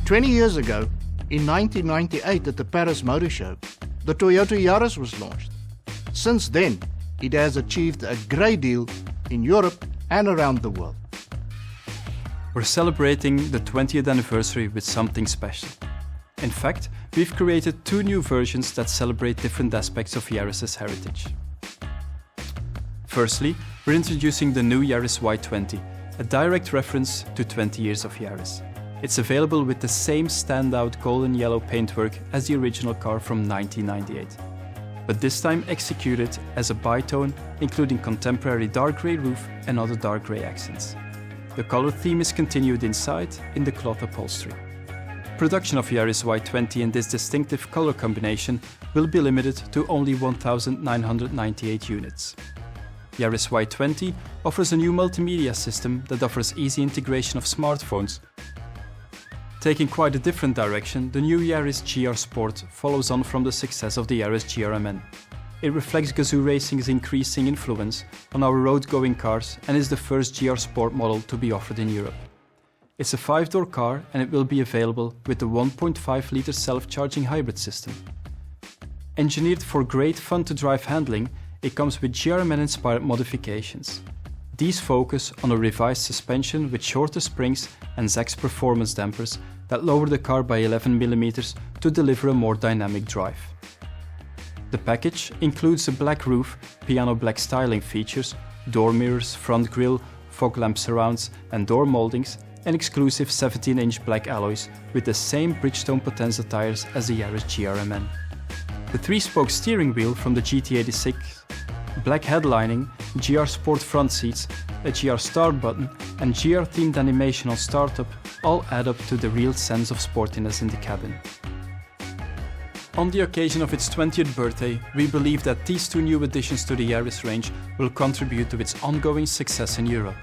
20 years ago, in 1998 at the Paris Motor Show, the Toyota Yaris was launched. Since then, it has achieved a great deal in Europe and around the world. We're celebrating the 20th anniversary with something special. In fact, we've created 2 new versions that celebrate different aspects of Yaris's heritage. Firstly, we're introducing the new Yaris Y-20, a direct reference to 20 years of Yaris. It's available with the same standout golden yellow paintwork as the original car from 1998, but this time executed as a bitone, including contemporary dark grey roof and other dark grey accents. The color theme is continued inside in the cloth upholstery. Production of Yaris Y-20 in this distinctive color combination will be limited to only 1,998 units. Yaris Y-20 offers a new multimedia system that offers easy integration of smartphones. Taking quite a different direction, the new Yaris GR Sport follows on from the success of the Yaris GRMN. It reflects Gazoo Racing's increasing influence on our road-going cars and is the first GR Sport model to be offered in Europe. It's a 5-door car and it will be available with the 1.5-litre self-charging hybrid system. Engineered for great fun-to-drive handling, it comes with GRMN-inspired modifications. These focus on a revised suspension with shorter springs and Zax performance dampers that lower the car by 11mm to deliver a more dynamic drive. The package includes a black roof, piano black styling features, door mirrors, front grille, fog lamp surrounds and door moldings, and exclusive 17-inch black alloys with the same Bridgestone Potenza tires as the Yaris GRMN. The 3-spoke steering wheel from the GT86, black headlining, GR Sport front seats, a GR start button and GR-themed animation on startup all add up to the real sense of sportiness in the cabin. On the occasion of its 20th birthday, we believe that these 2 new additions to the Yaris range will contribute to its ongoing success in Europe.